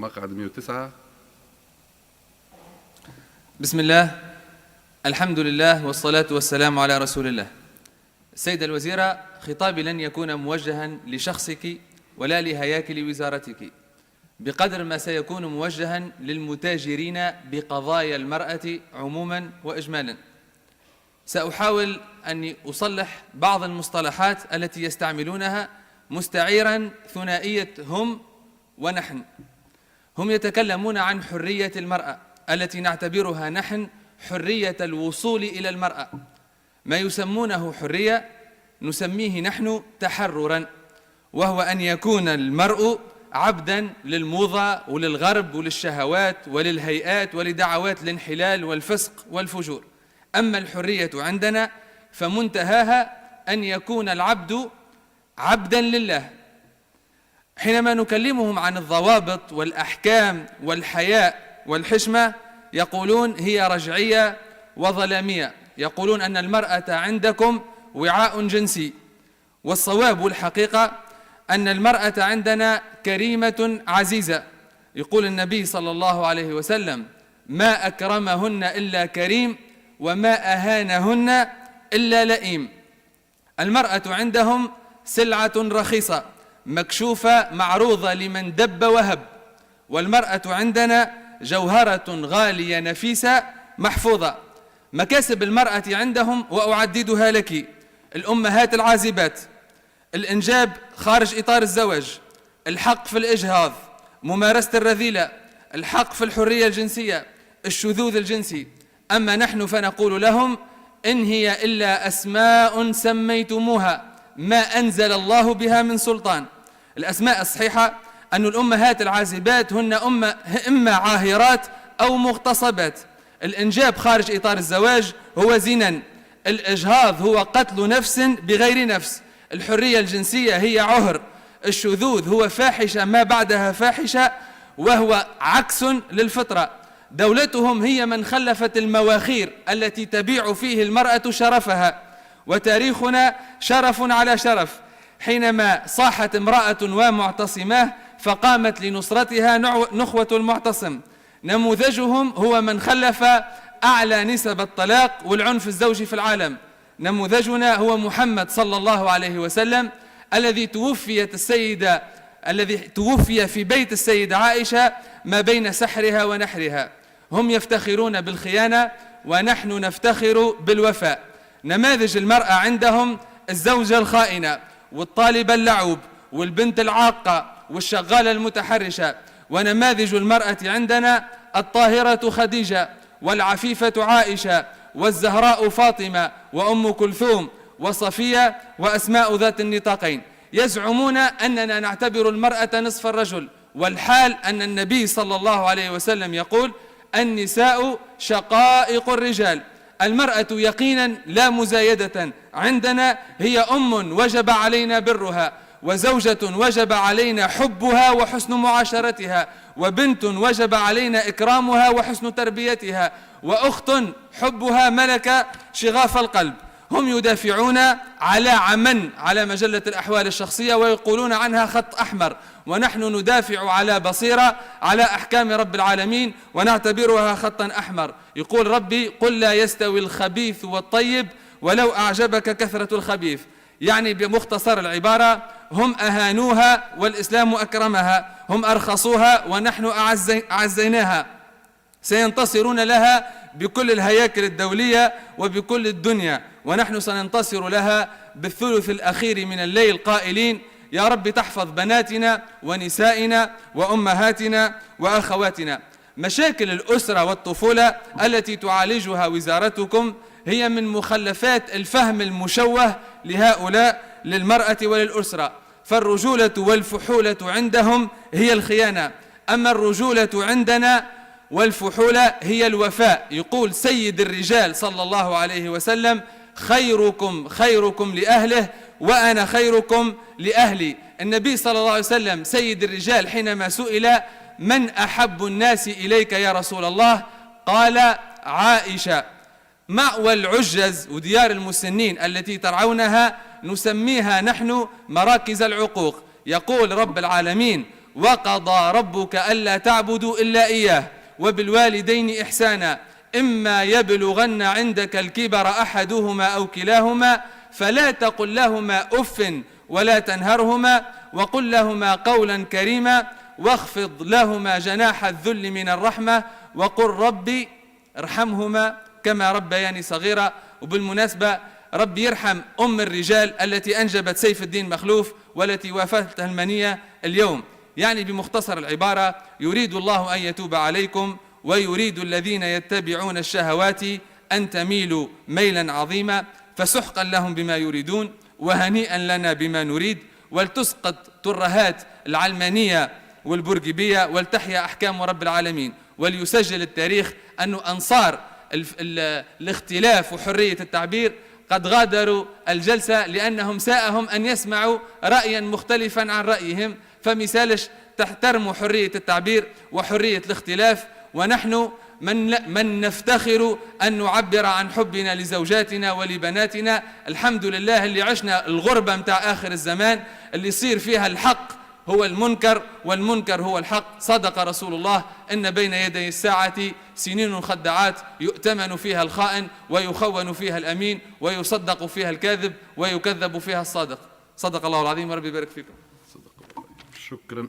مقعد 109. بسم الله، الحمد لله والصلاة والسلام على رسول الله. السيدة الوزيرة، خطابي لن يكون موجها لشخصك ولا لهياكل وزارتك، بقدر ما سيكون موجها للمتاجرين بقضايا المرأة عموما وإجمالا. سأحاول أن أصلح بعض المصطلحات التي يستعملونها مستعيرا ثنائية هم ونحن. هم يتكلمون عن حرية المرأة التي نعتبرها نحن حرية الوصول إلى المرأة. ما يسمونه حرية نسميه نحن تحررا، وهو أن يكون المرء عبدا للموضة وللغرب وللشهوات وللهيئات ولدعوات الانحلال والفسق والفجور. أما الحرية عندنا فمنتهاها أن يكون العبد عبدا لله. حينما نكلمهم عن الضوابط والأحكام والحياء والحشمة يقولون هي رجعية وظلامية، يقولون أن المرأة عندكم وعاء جنسي، والصواب والحقيقة أن المرأة عندنا كريمة عزيزة. يقول النبي صلى الله عليه وسلم: ما أكرمهن إلا كريم وما أهانهن إلا لئيم. المرأة عندهم سلعة رخيصة مكشوفة معروضة لمن دب وهب، والمرأة عندنا جوهرة غالية نفيسة محفوظة. مكاسب المرأة عندهم وأعددها لك: الأمهات العازبات، الإنجاب خارج إطار الزواج، الحق في الإجهاض، ممارسة الرذيلة، الحق في الحرية الجنسية، الشذوذ الجنسي. أما نحن فنقول لهم: إن هي إلا أسماء سميتموها ما أنزل الله بها من سلطان. الأسماء الصحيحة أن الأمهات العازبات هن إما عاهرات أو مغتصبات. الإنجاب خارج إطار الزواج هو زنا، الإجهاض هو قتل نفس بغير نفس، الحرية الجنسية هي عهر، الشذوذ هو فاحشة ما بعدها فاحشة وهو عكس للفطرة. دولتهم هي من خلفت المواخير التي تبيع فيه المرأة شرفها، وتاريخنا شرف على شرف. حينما صاحت امرأة ومعتصماه فقامت لنصرتها نخوة المعتصم. نموذجهم هو من خلف أعلى نسب الطلاق والعنف الزوجي في العالم. نموذجنا هو محمد صلى الله عليه وسلم الذي توفي في بيت السيدة عائشة ما بين سحرها ونحرها. هم يفتخرون بالخيانة ونحن نفتخر بالوفاء. نماذج المرأة عندهم الزوجة الخائنة والطالب اللعوب والبنت العاقة والشغالة المتحرشة. ونماذج المرأة عندنا الطاهرة خديجة والعفيفة عائشة والزهراء فاطمة وأم كلثوم وصفية وأسماء ذات النطاقين. يزعمون أننا نعتبر المرأة نصف الرجل، والحال أن النبي صلى الله عليه وسلم يقول: النساء شقائق الرجال. المرأة يقينا لا مزايدة عندنا هي أم وجب علينا برها، وزوجة وجب علينا حبها وحسن معاشرتها، وبنت وجب علينا إكرامها وحسن تربيتها، وأخت حبها ملك شغاف القلب. هم يدافعون على عمن على مجلة الأحوال الشخصية ويقولون عنها خط أحمر، ونحن ندافع على بصيرة على أحكام رب العالمين ونعتبرها خطا أحمر. يقول ربي: قل لا يستوي الخبيث والطيب ولو أعجبك كثرة الخبيث. يعني بمختصر العبارة: هم أهانوها والإسلام أكرمها، هم أرخصوها ونحن أعزيناها. سينتصرون لها بكل الهياكل الدولية وبكل الدنيا، ونحن سننتصر لها بالثلث الأخير من الليل قائلين: يا رب تحفظ بناتنا ونسائنا وأمهاتنا وأخواتنا. مشاكل الأسرة والطفولة التي تعالجها وزارتكم هي من مخلفات الفهم المشوه لهؤلاء للمرأة وللأسرة. فالرجولة والفحولة عندهم هي الخيانة، أما الرجولة عندنا والفحولة هي الوفاء. يقول سيد الرجال صلى الله عليه وسلم: خيركم خيركم لأهله وأنا خيركم لأهلي. النبي صلى الله عليه وسلم سيد الرجال حينما سئل: من أحب الناس إليك يا رسول الله؟ قال: عائشة. مأوى العجز وديار المسنين التي ترعونها نسميها نحن مراكز العقوق. يقول رب العالمين: وقضى ربك ألا تعبدوا إلا إياه وبالوالدين إحسانا إما يبلغن عندك الكبر أحدهما أو كلاهما فلا تقل لهما أف ولا تنهرهما وقل لهما قولا كريما واخفض لهما جناح الذل من الرحمة وقل ربي ارحمهما كما ربياني صغيرا. وبالمناسبة ربي يرحم أم الرجال التي أنجبت سيف الدين مخلوف والتي وافته المنية اليوم. يعني بمختصر العبارة يريد الله أن يتوب عليكم ويريد الذين يتبعون الشهوات أن تميلوا ميلا عظيما فسحقا لهم بما يريدون وهنيئا لنا بما نريد ولتسقط ترهات العلمانية والبرجبية ولتحيا أحكام رب العالمين. وليسجل التاريخ أن أنصار الاختلاف وحرية التعبير قد غادروا الجلسة لأنهم ساءهم أن يسمعوا رأيا مختلفا عن رأيهم. فمثالش تحترموا حرية التعبير وحرية الاختلاف. ونحن من نفتخر أن نعبر عن حبنا لزوجاتنا ولبناتنا. الحمد لله اللي عشنا الغربة متاع آخر الزمان اللي يصير فيها الحق هو المنكر والمنكر هو الحق. صدق رسول الله إن بين يدي الساعة سنين خدعات يؤتمن فيها الخائن ويخون فيها الأمين ويصدق فيها الكاذب ويكذب فيها الصادق. صدق الله العظيم وربي يبارك فيكم. شكرا.